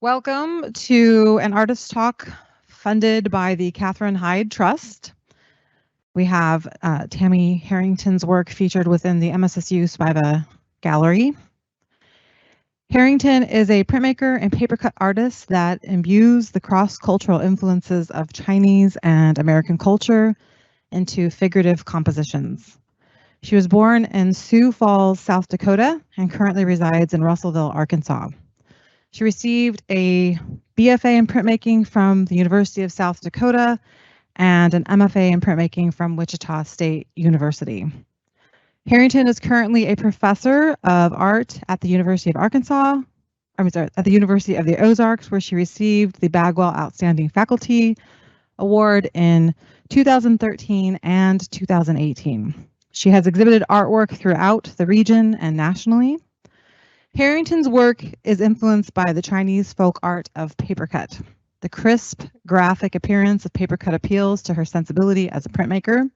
Welcome to an artist talk funded by the Katherine Hyde Trust. We have Tammy Harrington's work featured within the MSSU Spiva Gallery. Harrington is a printmaker and papercut artist that imbues the cross-cultural influences of Chinese and American culture into figurative compositions. She was born in Sioux Falls, South Dakota, and currently resides in Russellville, Arkansas. She received a BFA in printmaking from the University of South Dakota and an MFA in printmaking from Wichita State University. Harrington is currently a professor of art at the University of Arkansas, at the University of the Ozarks, where she received the Bagwell Outstanding Faculty Award in 2013 and 2018. She has exhibited artwork throughout the region and nationally. Harrington's work is influenced by the Chinese folk art of papercut. The crisp, graphic appearance of papercut appeals to her sensibility as a printmaker.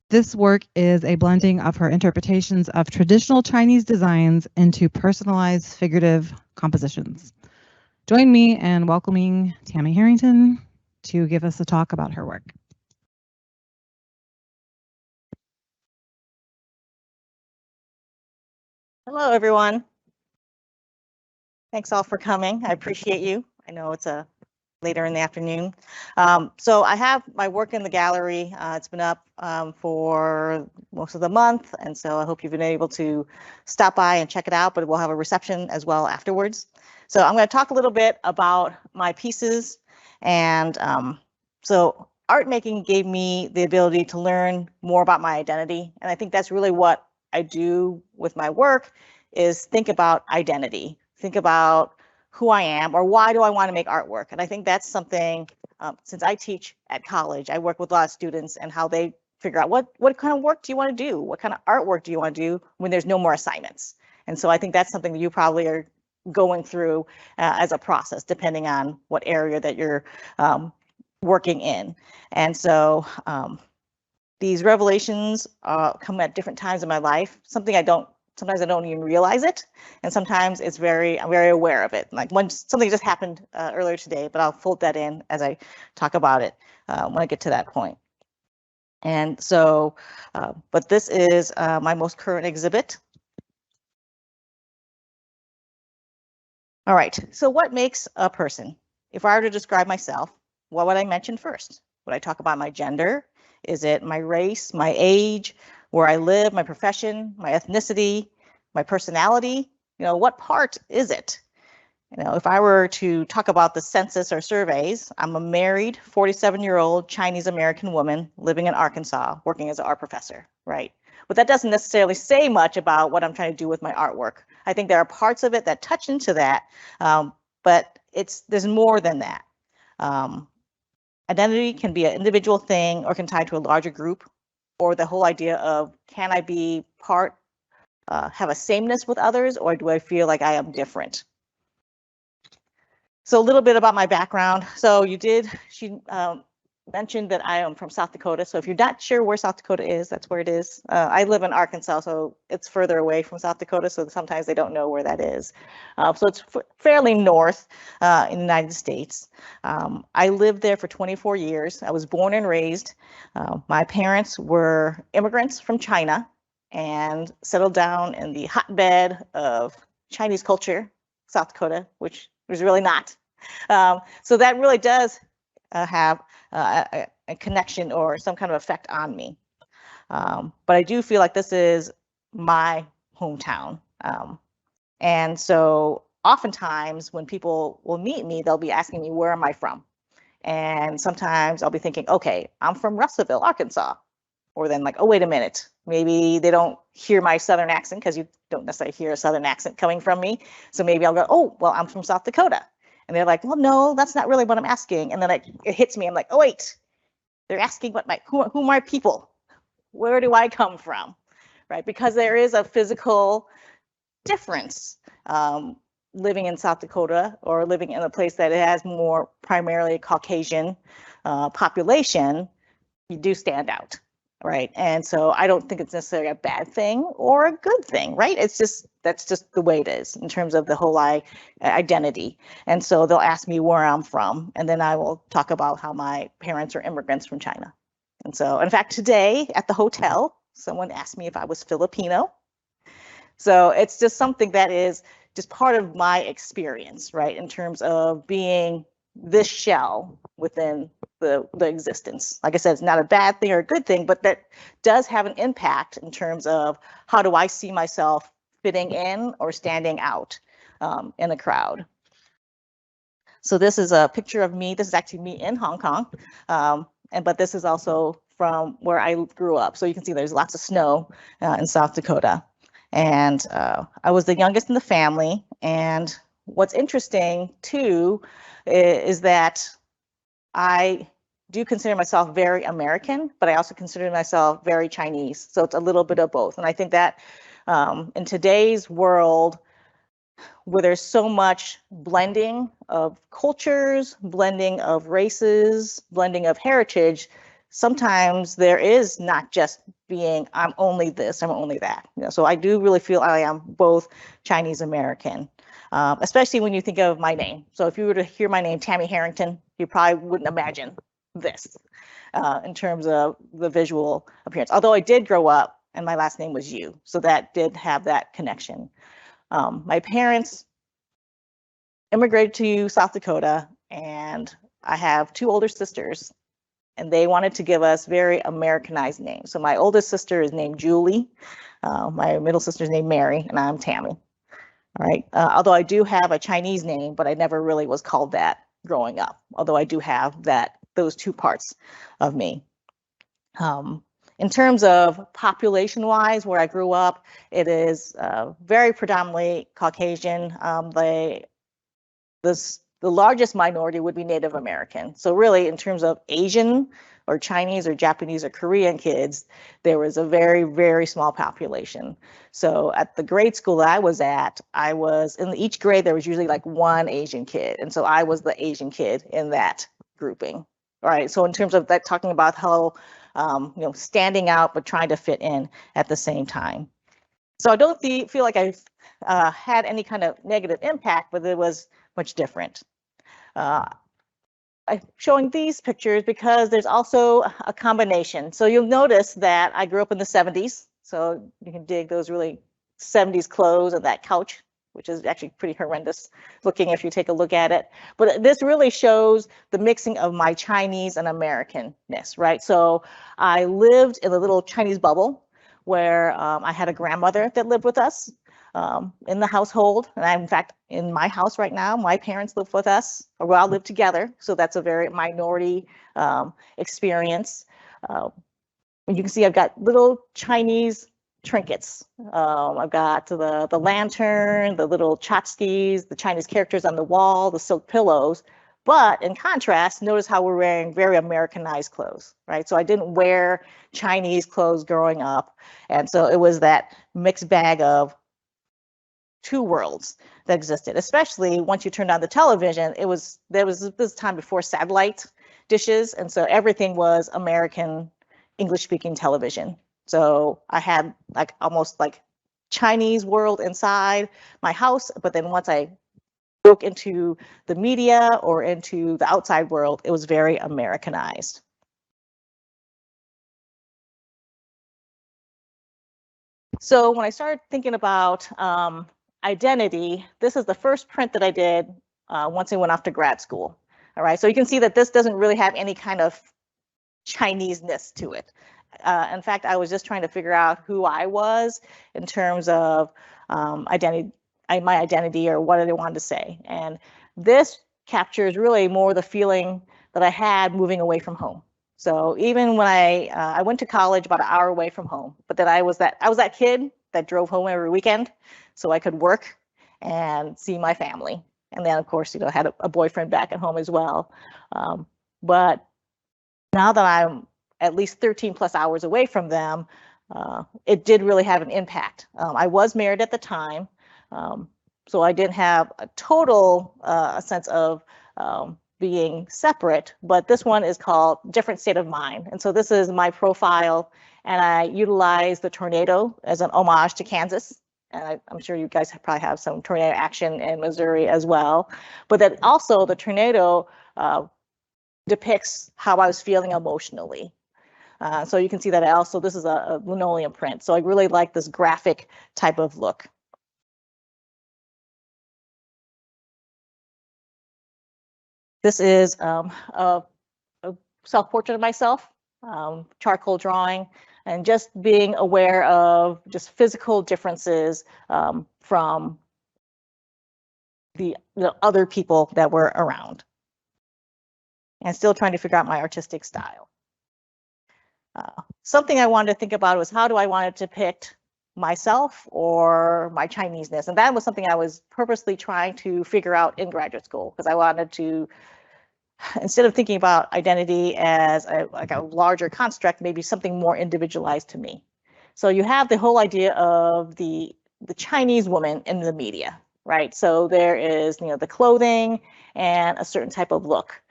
This work is a blending of her interpretations of traditional Chinese designs into personalized figurative compositions. Join me in welcoming Tammy Harrington to give us a talk about her work. Hello, everyone. Thanks all for coming. I appreciate you. I know it's later in the afternoon. So I have my work in the gallery. It's been up for most of the month, and so I hope you've been able to stop by and check it out, but we'll have a reception as well afterwards. So I'm going to talk a little bit about my pieces, and so art making gave me the ability to learn more about my identity, and I think that's really what I do with my work is think about identity, think about who I am or why do I want to make artwork. And I think that's something, since I teach at college, I work with a lot of students and how they figure out what kind of work do you want to do? What kind of artwork do you want to do when there's no more assignments? And so I think that's something that you probably are going through as a process, depending on what area that you're working in. And so these revelations come at different times in my life. Sometimes I don't even realize it, and sometimes I'm very aware of it. Like something just happened earlier today, but I'll fold that in as I talk about it when I get to that point. And so, but this is my most current exhibit. All right, so what makes a person? If I were to describe myself, what would I mention first? Would I talk about my gender? Is it my race, my age, where I live, my profession, my ethnicity, my personality? What part is it? If I were to talk about the census or surveys, I'm a married 47-year-old Chinese American woman living in Arkansas, working as an art professor, right? But that doesn't necessarily say much about what I'm trying to do with my artwork. I think there are parts of it that touch into that, but there's more than that. Identity can be an individual thing or can tie to a larger group, or the whole idea of, can I be have a sameness with others, or do I feel like I am different? So a little bit about my background. So she mentioned that I am from South Dakota. So if you're not sure where South Dakota is, that's where it is. I live in Arkansas, so it's further away from South Dakota, so sometimes they don't know where that is. So it's fairly north in the United States. I lived there for 24 years. I was born and raised. My parents were immigrants from China and settled down in the hotbed of Chinese culture, South Dakota, which was really not. So that really does have a connection or some kind of effect on me. But I do feel like this is my hometown. And so oftentimes when people will meet me, they'll be asking me, where am I from? And sometimes I'll be thinking, okay, I'm from Russellville, Arkansas. Or then like, oh, wait a minute, maybe they don't hear my Southern accent, because you don't necessarily hear a Southern accent coming from me. So maybe I'll go, oh, well, I'm from South Dakota. And they're like, well, no, that's not really what I'm asking. And then it hits me. I'm like, oh, wait, they're asking who are my people? Where do I come from? Right? Because there is a physical difference living in South Dakota or living in a place that has more primarily Caucasian population. You do stand out. right? And so I don't think it's necessarily a bad thing or a good thing, right? It's just, that's just the way it is in terms of the whole identity. And so they'll ask me where I'm from, and then I will talk about how my parents are immigrants from China. And so, in fact, today at the hotel, someone asked me if I was Filipino. So it's just something that is just part of my experience, right? In terms of being this shell within the existence. Like I said, it's not a bad thing or a good thing, but that does have an impact in terms of how do I see myself fitting in or standing out in a crowd. So this is a picture of me. This is actually me in Hong Kong. But this is also from where I grew up. So you can see there's lots of snow in South Dakota. And I was the youngest in the family. And what's interesting too is that I do consider myself very American, but I also consider myself very Chinese. So it's a little bit of both. And I think that in today's world, where there's so much blending of cultures, blending of races, blending of heritage, sometimes there is not just being, I'm only this, I'm only that. You know, so I do really feel I am both Chinese American, especially when you think of my name. So if you were to hear my name, Tammy Harrington, you probably wouldn't imagine this in terms of the visual appearance. Although I did grow up and my last name was Yu, so that did have that connection. My parents immigrated to South Dakota, and I have two older sisters, and they wanted to give us very Americanized names. So my oldest sister is named Julie, my middle sister is named Mary, and I'm Tammy. All right. Although I do have a Chinese name, but I never really was called that growing up. Although I do have those two parts of me. In terms of population-wise, where I grew up, it is very predominantly Caucasian. The largest minority would be Native American. So really, in terms of Asian or Chinese or Japanese or Korean kids, there was a very, very small population. So at the grade school that I was at, I was in each grade, there was usually like one Asian kid. And so I was the Asian kid in that grouping. All right. So in terms of that, talking about how, standing out, but trying to fit in at the same time. So I don't feel like I've had any kind of negative impact, but it was much different. I'm showing these pictures because there's also a combination. So you'll notice that I grew up in the 70s. So you can dig those really 70s clothes and that couch, which is actually pretty horrendous looking if you take a look at it. But this really shows the mixing of my Chinese and Americanness, right? So I lived in a little Chinese bubble where I had a grandmother that lived with us in the household. And I'm, in fact, in my house right now, my parents live with us, or we all live together. So that's a very minority experience. You can see I've got little Chinese trinkets. I've got the lantern, the little tchotchkes, the Chinese characters on the wall, the silk pillows. But in contrast, notice how we're wearing very Americanized clothes, right? So I didn't wear Chinese clothes growing up. And so it was that mixed bag of two worlds that existed, especially once you turned on the television. There was this time before satellite dishes. And so everything was American English speaking television. So I had like almost like Chinese world inside my house. But then once I broke into the media or into the outside world, it was very Americanized. So when I started thinking about identity, this is the first print that I did once I went off to grad school. All right, so you can see that this doesn't really have any kind of Chinese-ness to it. In fact, I was just trying to figure out who I was in terms of identity, my identity, or what I wanted to say. And this captures really more the feeling that I had moving away from home. So even when I went to college about an hour away from home, but then I was that kid that drove home every weekend so I could work and see my family. And then of course, had a boyfriend back at home as well. But now that I'm at least 13 plus hours away from them, it did really have an impact. I was married at the time, so I didn't have a total sense of being separate, but this one is called Different State of Mind. And so this is my profile, and I utilize the tornado as an homage to Kansas. And I'm sure you guys probably have some tornado action in Missouri as well. But that also the tornado depicts how I was feeling emotionally. So you can see that this is a linoleum print. So I really like this graphic type of look. This is a self-portrait of myself, charcoal drawing, and just being aware of just physical differences from the other people that were around, and still trying to figure out my artistic style. Something I wanted to think about was how do I want to depict myself or my Chineseness, and that was something I was purposely trying to figure out in graduate school, because I wanted to, instead of thinking about identity as like a larger construct, maybe something more individualized to me. So you have the whole idea of the Chinese woman in the media, right? So there is, the clothing and a certain type of look,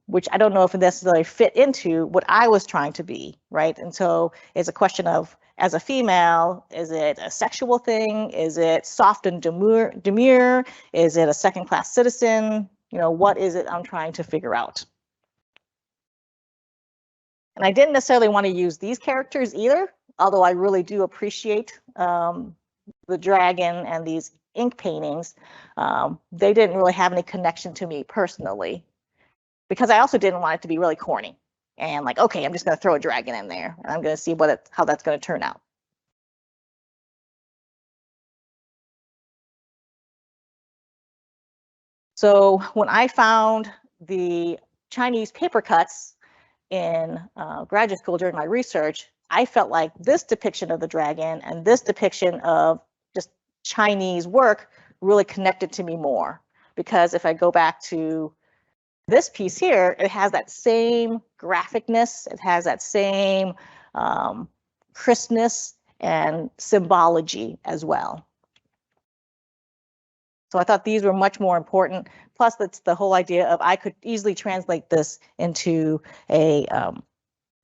which I don't know if it necessarily fit into what I was trying to be, right? And so it's a question of, as a female, is it a sexual thing? Is it soft and demure? Is it a second-class citizen? What is it I'm trying to figure out? And I didn't necessarily want to use these characters either, although I really do appreciate the dragon and these ink paintings. They didn't really have any connection to me personally, because I also didn't want it to be really corny and like, okay, I'm just going to throw a dragon in there and I'm going to see how that's going to turn out. So when I found the Chinese paper cuts in graduate school during my research, I felt like this depiction of the dragon and this depiction of just Chinese work really connected to me more. Because if I go back to this piece here, it has that same graphicness, it has that same crispness and symbology as well. So I thought these were much more important. Plus, that's the whole idea of I could easily translate this into a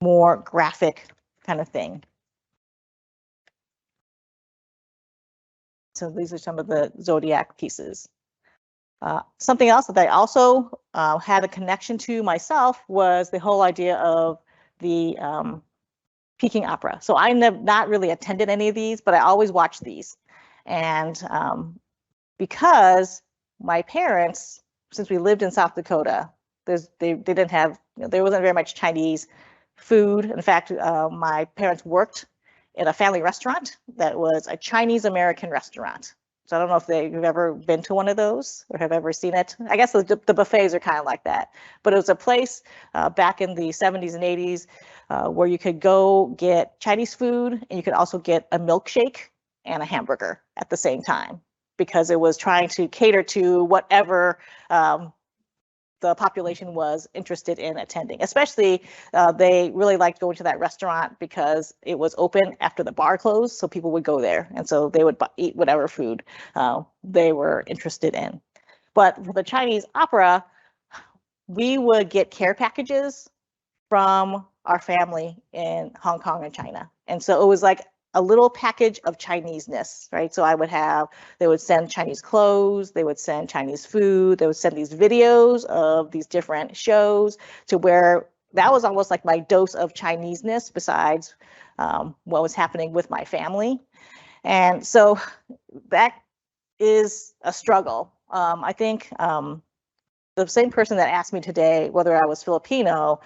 more graphic kind of thing. So these are some of the zodiac pieces. Something else that I also had a connection to myself was the whole idea of the Peking opera. So I not really attended any of these, but I always watched these. And because my parents, since we lived in South Dakota, they didn't have, there wasn't very much Chinese food. In fact, my parents worked in a family restaurant that was a Chinese American restaurant. So I don't know if you've ever been to one of those or have ever seen it. I guess the buffets are kind of like that. But it was a place back in the 70s and 80s where you could go get Chinese food and you could also get a milkshake and a hamburger at the same time, because it was trying to cater to whatever the population was interested in attending. Especially, they really liked going to that restaurant because it was open after the bar closed, so people would go there, and so they would eat whatever food they were interested in. But for the Chinese opera, we would get care packages from our family in Hong Kong and China, and so it was like a little package of Chineseness, right? So they would send Chinese clothes, they would send Chinese food, they would send these videos of these different shows, to where that was almost like my dose of Chineseness besides what was happening with my family. And so that is a struggle. I think the same person that asked me today whether I was Filipino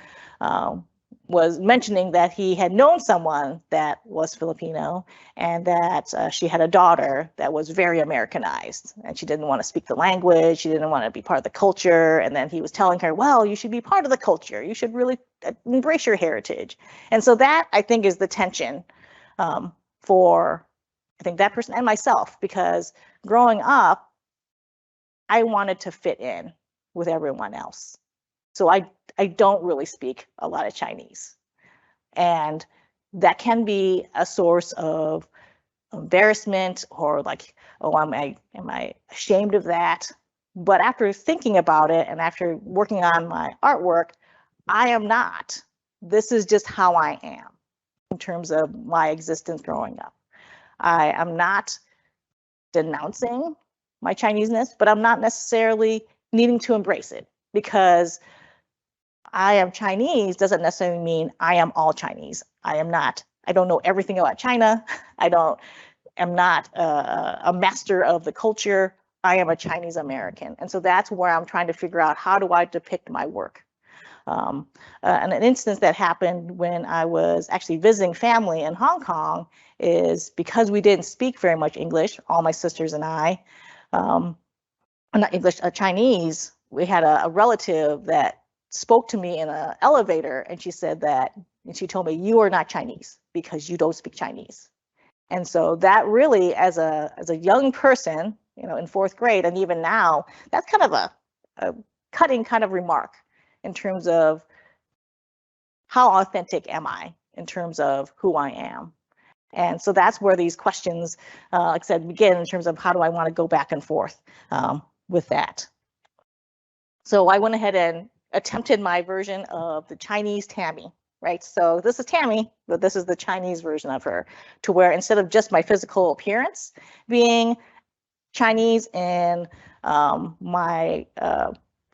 was mentioning that he had known someone that was Filipino, and that she had a daughter that was very Americanized, and she didn't want to speak the language, she didn't want to be part of the culture. And then he was telling her, well, you should be part of the culture, you should really embrace your heritage. And so that, I think, is the tension for, I think, that person and myself, because growing up, I wanted to fit in with everyone else. So I don't really speak a lot of Chinese. And that can be a source of embarrassment, or like, oh, am I ashamed of that? But after thinking about it and after working on my artwork, I am not. This is just how I am in terms of my existence growing up. I am not denouncing my Chineseness, but I'm not necessarily needing to embrace it, because I am Chinese doesn't necessarily mean I am all Chinese. I am not. I don't know everything about China. am not a master of the culture. I am a Chinese American. And so that's where I'm trying to figure out, how do I depict my work? And an instance that happened when I was actually visiting family in Hong Kong is, because we didn't speak very much English, all my sisters and I, not English, Chinese, we had a relative that spoke to me in an elevator, and she said that, and she told me, you are not Chinese because you don't speak Chinese. And so that really, as a young person, you know, in 4th grade, and even now, that's kind of a cutting kind of remark in terms of how authentic am I in terms of who I am. And so that's where these questions, like I said, begin in terms of how do I want to go back and forth with that. So I went ahead and attempted my version of the Chinese Tammy, right? So this is Tammy, but this is the Chinese version of her, to where instead of just my physical appearance being Chinese in my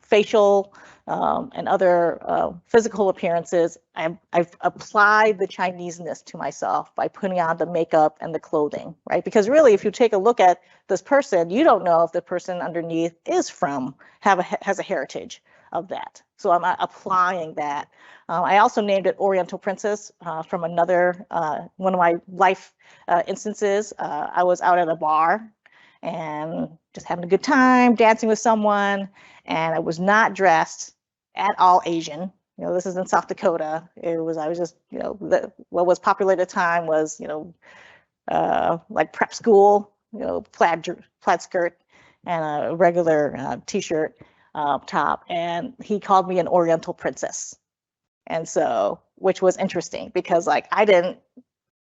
facial and other physical appearances, I've applied the Chineseness to myself by putting on the makeup and the clothing, right? Because really, if you take a look at this person, you don't know if the person underneath is from, has a heritage of that. So I'm applying that. I also named it Oriental Princess from another, one of my life instances. I was out at a bar and just having a good time, dancing with someone, and I was not dressed at all Asian. You know, this is in South Dakota. I was just, you know, what was popular at the time was, you know, like prep school, you know, plaid skirt and a regular t-shirt top. And he called me an Oriental Princess. And so, which was interesting because, like, I didn't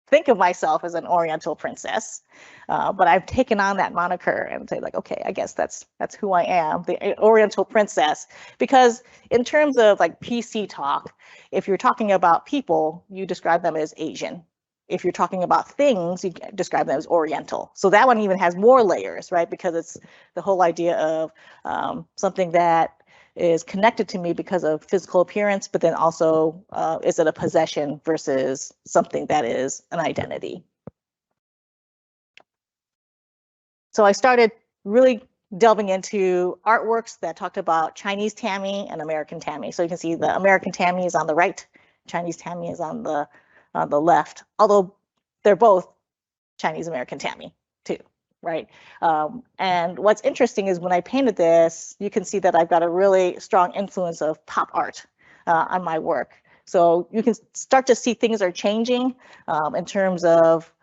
think of myself as an Oriental princess, but I've taken on that moniker and say, like, okay, I guess that's who I am, the Oriental princess. Because in terms of like PC talk, if you're talking about people, you describe them as Asian. If you're talking about things, you describe them as Oriental. So that one even has more layers, right? Because it's the whole idea of something that is connected to me because of physical appearance, but then also is it a possession versus something that is an identity. So I started really delving into artworks that talked about Chinese Tammy and American Tammy. So you can see the American Tammy is on the right, Chinese Tammy is on the left, although they're both Chinese American Tammy too. Right. And what's interesting is when I painted this, you can see that I've got a really strong influence of pop art on my work. So you can start to see things are changing in terms of,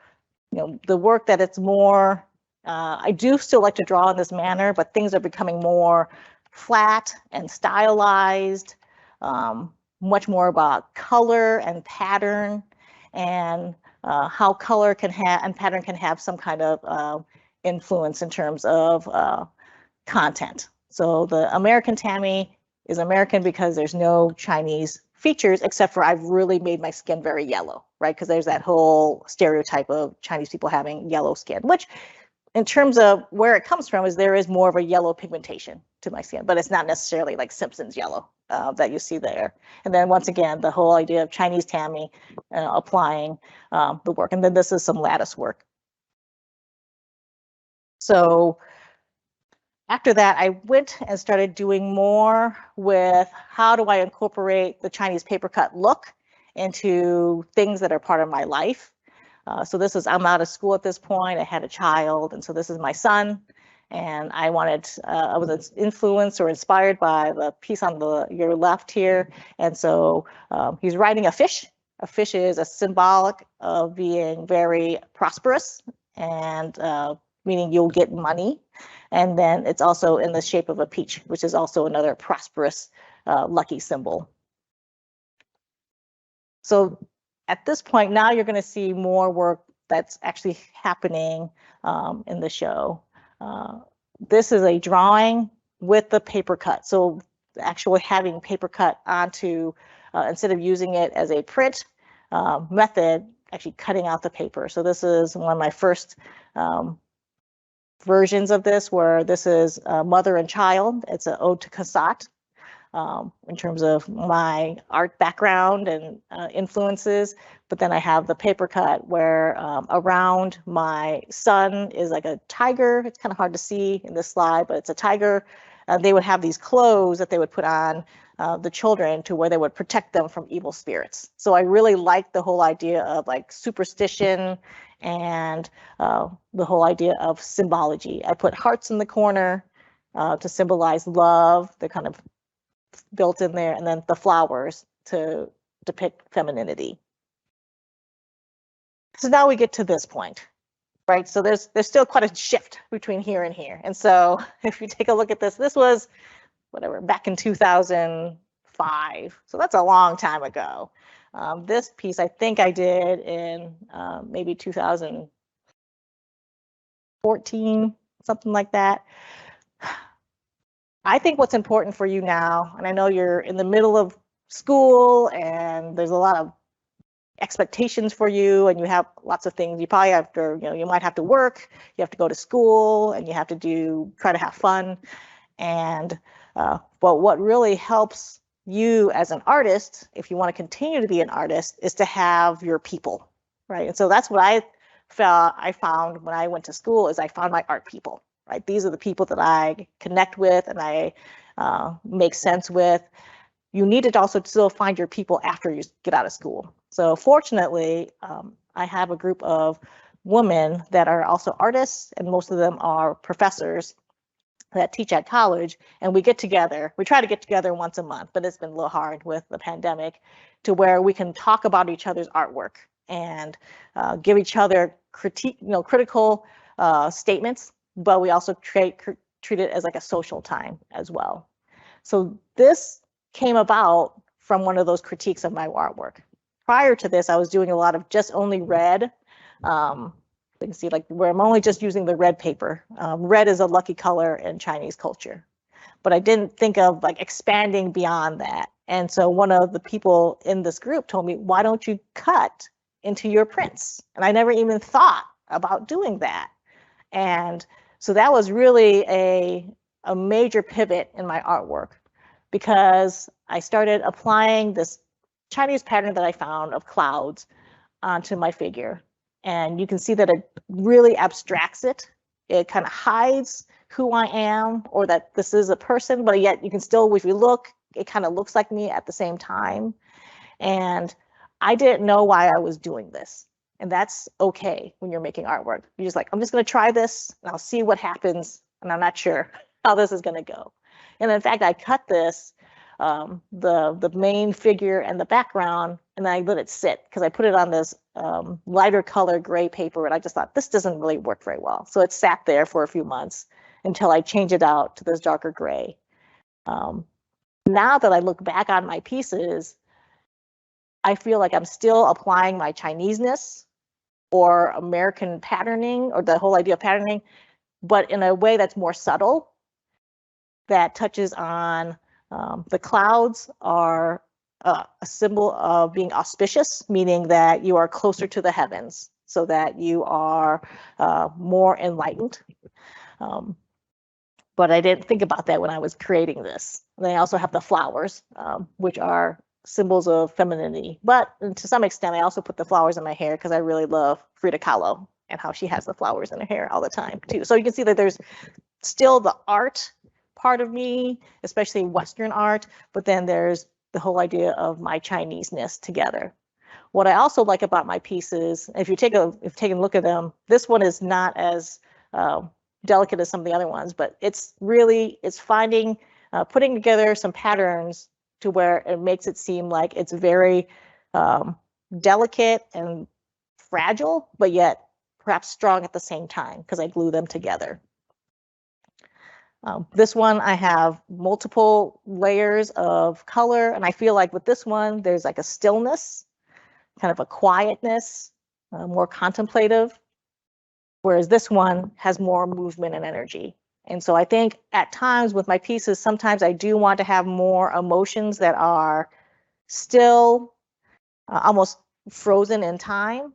you know, the work that it's more, I do still like to draw in this manner, but things are becoming more flat and stylized, much more about color and pattern, and how color can have and pattern can have some kind of influence in terms of content. So the American Tammy is American because there's no Chinese features, except for I've really made my skin very yellow, right? Because there's that whole stereotype of Chinese people having yellow skin, which in terms of where it comes from is there is more of a yellow pigmentation to my skin, but it's not necessarily like Simpsons yellow that you see there. And then once again, the whole idea of Chinese Tammy applying the work. And then this is some lattice work. So after that, I went and started doing more with how do I incorporate the Chinese paper cut look into things that are part of my life. So this is, I'm out of school at this point, I had a child, and so this is my son. And I was influenced or inspired by the piece on your left here. And so he's riding a fish. A fish is a symbolic of being very prosperous and meaning you'll get money. And then it's also in the shape of a peach, which is also another prosperous, lucky symbol. So at this point, now you're going to see more work that's actually happening in the show. This is a drawing with the paper cut. So actually having paper cut onto, instead of using it as a print method, actually cutting out the paper. So this is one of my first versions of this, where this is mother and child. It's an ode to Cassatt. In terms of my art background and influences. But then I have the paper cut where around my son is like a tiger. It's kind of hard to see in this slide, but it's a tiger. They would have these clothes that they would put on the children to where they would protect them from evil spirits. So I really like the whole idea of like superstition and the whole idea of symbology. I put hearts in the corner to symbolize love. They're kind of built in there, and then the flowers to depict femininity. So now we get to this point, right? So there's still quite a shift between here and here. And so if you take a look at this, this was whatever, back in 2005. So that's a long time ago. This piece I think I did in maybe 2014, something like that. I think what's important for you now, and I know you're in the middle of school and there's a lot of expectations for you and you have lots of things you probably have to, you might have to work, you have to go to school, and you have to try to have fun. And but what really helps you as an artist, if you want to continue to be an artist, is to have your people, right? And so that's what I found when I went to school, is I found my art people. Right? These are the people that I connect with and I make sense with. You need to also still find your people after you get out of school. So fortunately, I have a group of women that are also artists, and most of them are professors that teach at college, and we get together. We try to get together once a month, but it's been a little hard with the pandemic, to where we can talk about each other's artwork and give each other critical statements, but we also treat it as like a social time as well. So this came about from one of those critiques of my artwork. Prior to this, I was doing a lot of just only red. You can see like where I'm only just using the red paper. Red is a lucky color in Chinese culture, but I didn't think of like expanding beyond that. And so one of the people in this group told me, why don't you cut into your prints? And I never even thought about doing that. And so that was really a major pivot in my artwork, because I started applying this Chinese pattern that I found of clouds onto my figure. And you can see that it really abstracts it. It kind of hides who I am, or that this is a person, but yet you can still, if you look, it kind of looks like me at the same time. And I didn't know why I was doing this. And that's okay when you're making artwork. You're just like, I'm just going to try this and I'll see what happens. And I'm not sure how this is going to go. And in fact, I cut this, the main figure and the background, and then I let it sit, because I put it on this lighter color gray paper. And I just thought, this doesn't really work very well. So it sat there for a few months until I changed it out to this darker gray. Now that I look back on my pieces, I feel like I'm still applying my Chineseness or American patterning, or the whole idea of patterning, but in a way that's more subtle, that touches on the clouds are a symbol of being auspicious, meaning that you are closer to the heavens, so that you are more enlightened. But I didn't think about that when I was creating this. And then I also have the flowers, which are symbols of femininity. But to some extent, I also put the flowers in my hair because I really love Frida Kahlo and how she has the flowers in her hair all the time too. So you can see that there's still the art part of me, especially Western art, but then there's the whole idea of my Chineseness together. What I also like about my pieces, if you take a look at them, this one is not as delicate as some of the other ones, but it's finding, putting together some patterns to where it makes it seem like it's very delicate and fragile, but yet perhaps strong at the same time, because I glue them together. This one, I have multiple layers of color, and I feel like with this one, there's like a stillness, kind of a quietness, more contemplative, whereas this one has more movement and energy. And so I think at times with my pieces, sometimes I do want to have more emotions that are still almost frozen in time.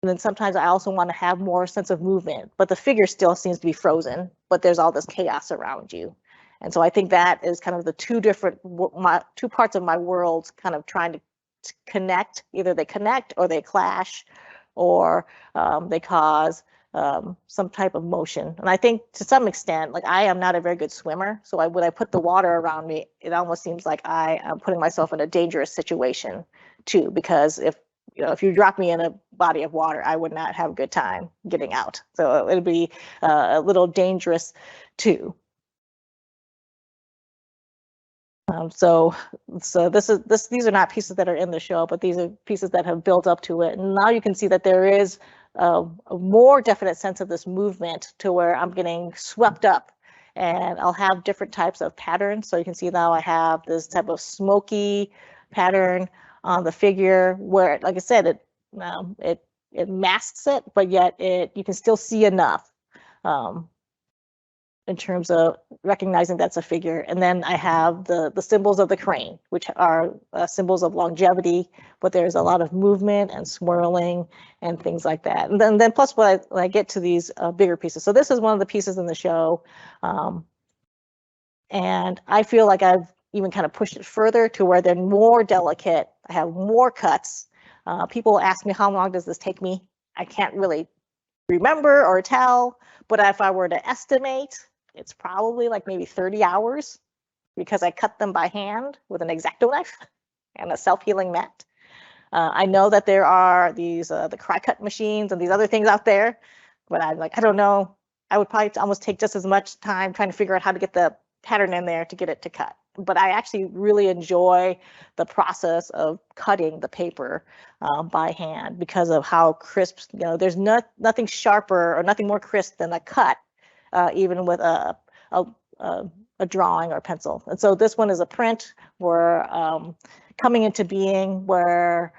And then sometimes I also want to have more sense of movement, but the figure still seems to be frozen, but there's all this chaos around you. And so I think that is kind of the two parts of my world kind of trying to connect. Either they connect or they clash, or they cause some type of motion. And I think to some extent, like I am not a very good swimmer. So when I put the water around me, it almost seems like I am putting myself in a dangerous situation too, because if you drop me in a body of water, I would not have a good time getting out. So it'd be a little dangerous too. So these are not pieces that are in the show, but these are pieces that have built up to it. And now you can see that there is a more definite sense of this movement to where I'm getting swept up, and I'll have different types of patterns. So you can see now I have this type of smoky pattern on the figure where, like I said, it masks it, but yet you can still see enough in terms of recognizing that's a figure. And then I have the symbols of the crane, which are symbols of longevity, but there's a lot of movement and swirling and things like that. And then plus when I get to these bigger pieces. So this is one of the pieces in the show. And I feel like I've even kind of pushed it further to where they're more delicate. I have more cuts. People ask me, how long does this take me? I can't really remember or tell, but if I were to estimate, it's probably like maybe 30 hours because I cut them by hand with an X-Acto knife and a self-healing mat. I know that there are these the cry cut machines and these other things out there, but I'm like, I don't know. I would probably almost take just as much time trying to figure out how to get the pattern in there to get it to cut. But I actually really enjoy the process of cutting the paper by hand because of how crisp, there's nothing sharper or nothing more crisp than a cut, even with a drawing or pencil. And so this one is a print where coming into being where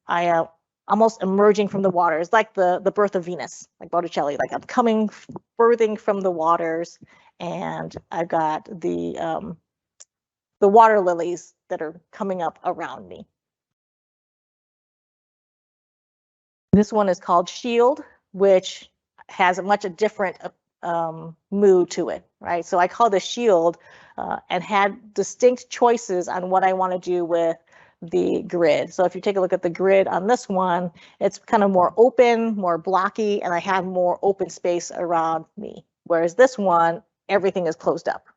I am almost emerging from the waters, like the birth of Venus, like Botticelli, like I'm birthing from the waters, and I've got the water lilies that are coming up around me. This one is called Shield, which has a different mood to it, right? So I call this Shield and had distinct choices on what I want to do with the grid. So if you take a look at the grid on this one, it's kind of more open, more blocky, and I have more open space around me. Whereas this one, everything is closed up.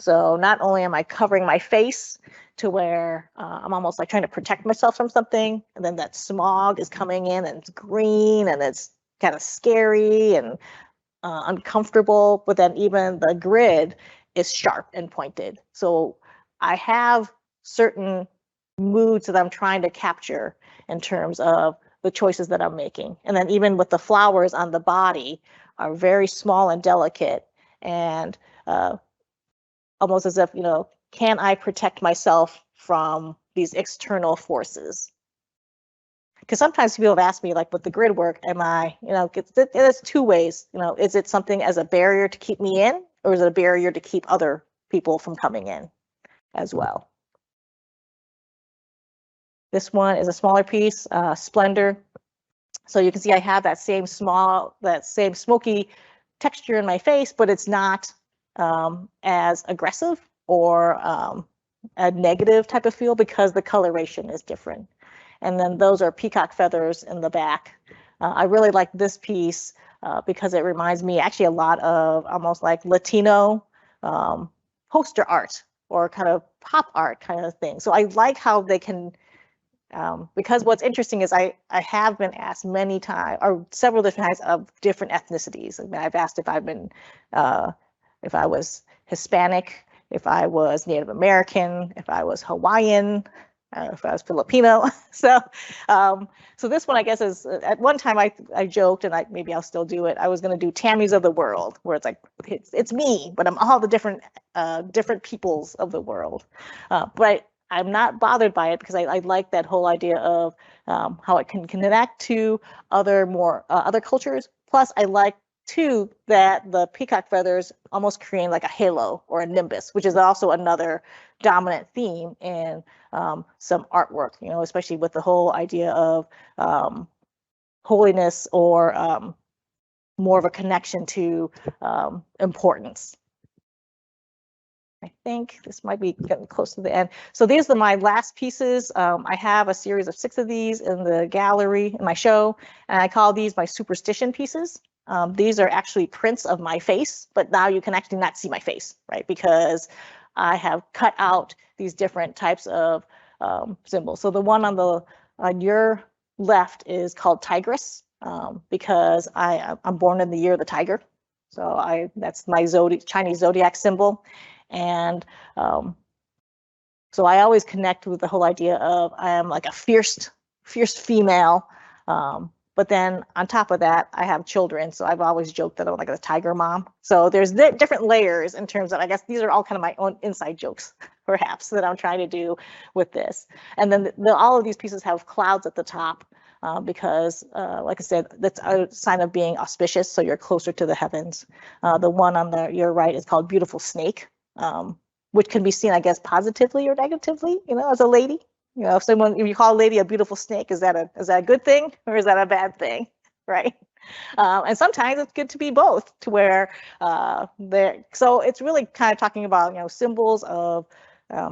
So not only am I covering my face to where I'm almost like trying to protect myself from something, and then that smog is coming in and it's green and it's kind of scary and uncomfortable, but then even the grid is sharp and pointed. So I have certain moods that I'm trying to capture in terms of the choices that I'm making. And then even with the flowers on the body are very small and delicate, and almost as if, can I protect myself from these external forces? Because sometimes people have asked me, like with the grid work, am I, there's two ways, is it something as a barrier to keep me in, or is it a barrier to keep other people from coming in as well? This one is a smaller piece, Splendor. So you can see I have that same smoky texture in my face, but it's not as aggressive or a negative type of feel because the coloration is different. And then those are peacock feathers in the back. I really like this piece because it reminds me actually a lot of almost like Latino poster art or kind of pop art kind of thing. So I like how they can, because what's interesting is I have been asked many times, or several different times, of different ethnicities. I mean, I've asked if if I was Hispanic, if I was Native American, if I was Hawaiian, if I was Filipino. So this one, I guess, is at one time I joked, and maybe I'll still do it. I was going to do Tammys of the world, where it's like it's me, but I'm all the different peoples of the world. But I'm not bothered by it because I like that whole idea of how it can connect to other cultures. Plus, I like Two, that the peacock feathers almost create like a halo or a nimbus, which is also another dominant theme in some artwork, you know, especially with the whole idea of holiness or more of a connection to importance. I think this might be getting close to the end. So these are my last pieces. I have a series of 6 of these in the gallery in my show, and I call these my superstition pieces. These are actually prints of my face, but now you can actually not see my face, right? Because I have cut out these different types of symbols. So the one on your left is called Tigress, because I'm born in the year of the tiger. So that's my Chinese zodiac symbol. And so I always connect with the whole idea of I am like a fierce female. But then on top of that, I have children. So I've always joked that I'm like a tiger mom. So there's different layers in terms of, I guess these are all kind of my own inside jokes, perhaps, that I'm trying to do with this. And then all of these pieces have clouds at the top. Because, like I said, that's a sign of being auspicious, so you're closer to the heavens. The one on your right is called Beautiful Snake, which can be seen, I guess, positively or negatively, you know, as a lady. You know, if you call a lady a beautiful snake, is that a good thing or is that a bad thing, right? And sometimes it's good to be both, to where so it's really kind of talking about, you know, symbols of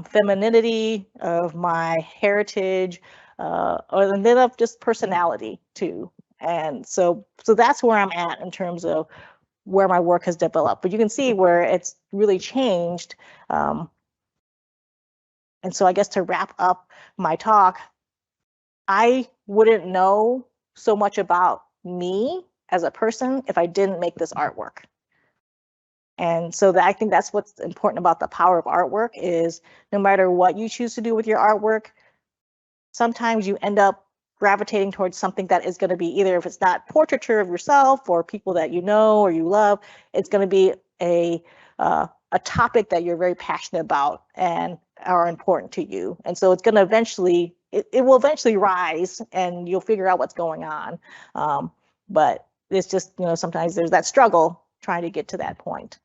femininity, of my heritage, or then of just personality too. And so that's where I'm at in terms of where my work has developed. But you can see where it's really changed. And so I guess to wrap up my talk, I wouldn't know so much about me as a person if I didn't make this artwork. And so I think that's what's important about the power of artwork is no matter what you choose to do with your artwork, sometimes you end up gravitating towards something that is going to be either, if it's not portraiture of yourself or people that you know or you love, it's going to be a topic that you're very passionate about and are important to you. And so it's going to eventually, it will eventually rise and you'll figure out what's going on. But it's just, you know, sometimes there's that struggle trying to get to that point.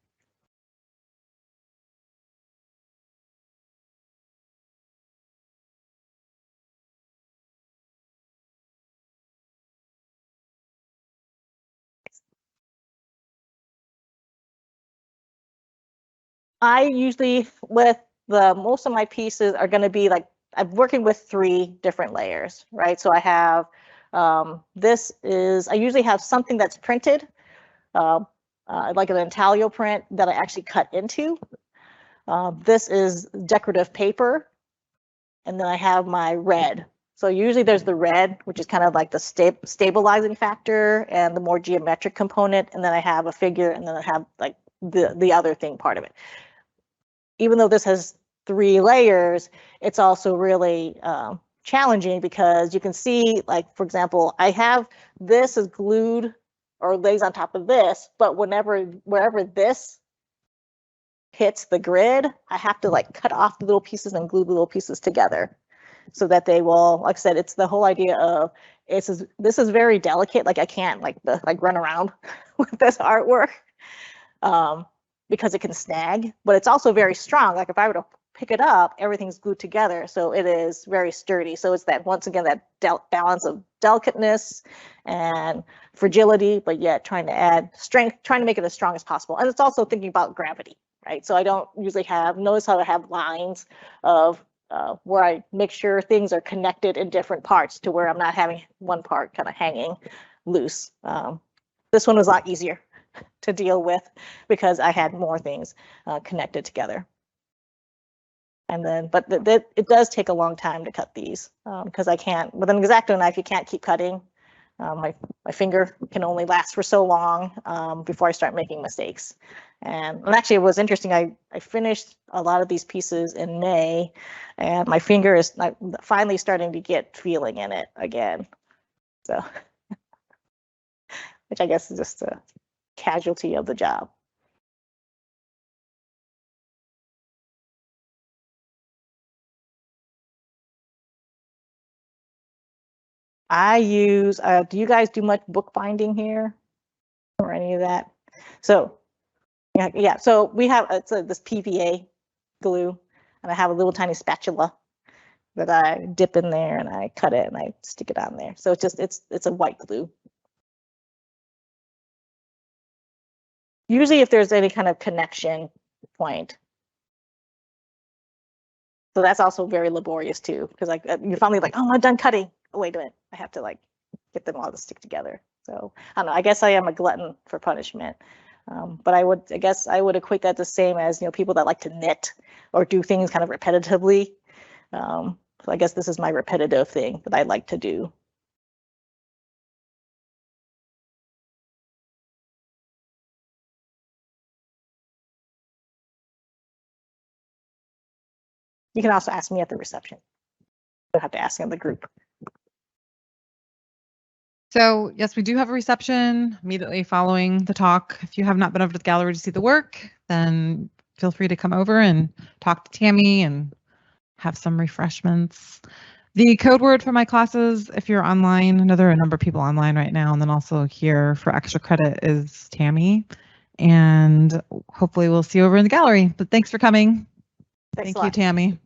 I usually, with most of my pieces are going to be like, I'm working with 3 different layers, right? So I have, I usually have something that's printed, like an intaglio print that I actually cut into. This is decorative paper. And then I have my red. So usually there's the red, which is kind of like the stabilizing factor and the more geometric component. And then I have a figure, and then I have like the other thing part of it. Even though this has 3 layers, it's also really challenging because you can see, like, for example, I have this is glued or lays on top of this, but wherever this hits the grid, I have to like cut off the little pieces and glue the little pieces together so that they will, like I said, it's the whole idea of this is very delicate. Like I can't like run around with this artwork. Because it can snag, but it's also very strong. Like if I were to pick it up, everything's glued together. So it is very sturdy. So it's that, once again, that balance of delicateness and fragility, but yet trying to add strength, trying to make it as strong as possible. And it's also thinking about gravity, right? So I don't usually notice how I have lines of where I make sure things are connected in different parts to where I'm not having one part kind of hanging loose. This one was a lot easier to deal with because I had more things connected together. And then, but it does take a long time to cut these because I can't, with an X-Acto knife, you can't keep cutting. My finger can only last for so long before I start making mistakes. And actually, it was interesting. I finished a lot of these pieces in May, and my finger is finally starting to get feeling in it again. So, which I guess is just a casualty of the job. I use, do you guys do much bookbinding here? or any of that. So yeah. So we have this PVA glue, and I have a little tiny spatula that I dip in there and I cut it and I stick it on there. So it's a white glue. Usually if there's any kind of connection point. So that's also very laborious too, because like you're finally like, oh, I'm done cutting. Oh, wait a minute, I have to like get them all to stick together. So I don't know, I guess I am a glutton for punishment. But I guess I would equate that the same as, people that like to knit or do things kind of repetitively. So I guess this is my repetitive thing that I like to do. You can also ask me at the reception. You don't have to ask in the group. So yes, we do have a reception immediately following the talk. If you have not been over to the gallery to see the work, then feel free to come over and talk to Tammy and have some refreshments. The code word for my classes, if you're online, I know there are a number of people online right now, and then also here for extra credit is Tammy. And hopefully we'll see you over in the gallery. But thanks for coming. Thanks Thank you, Tammy.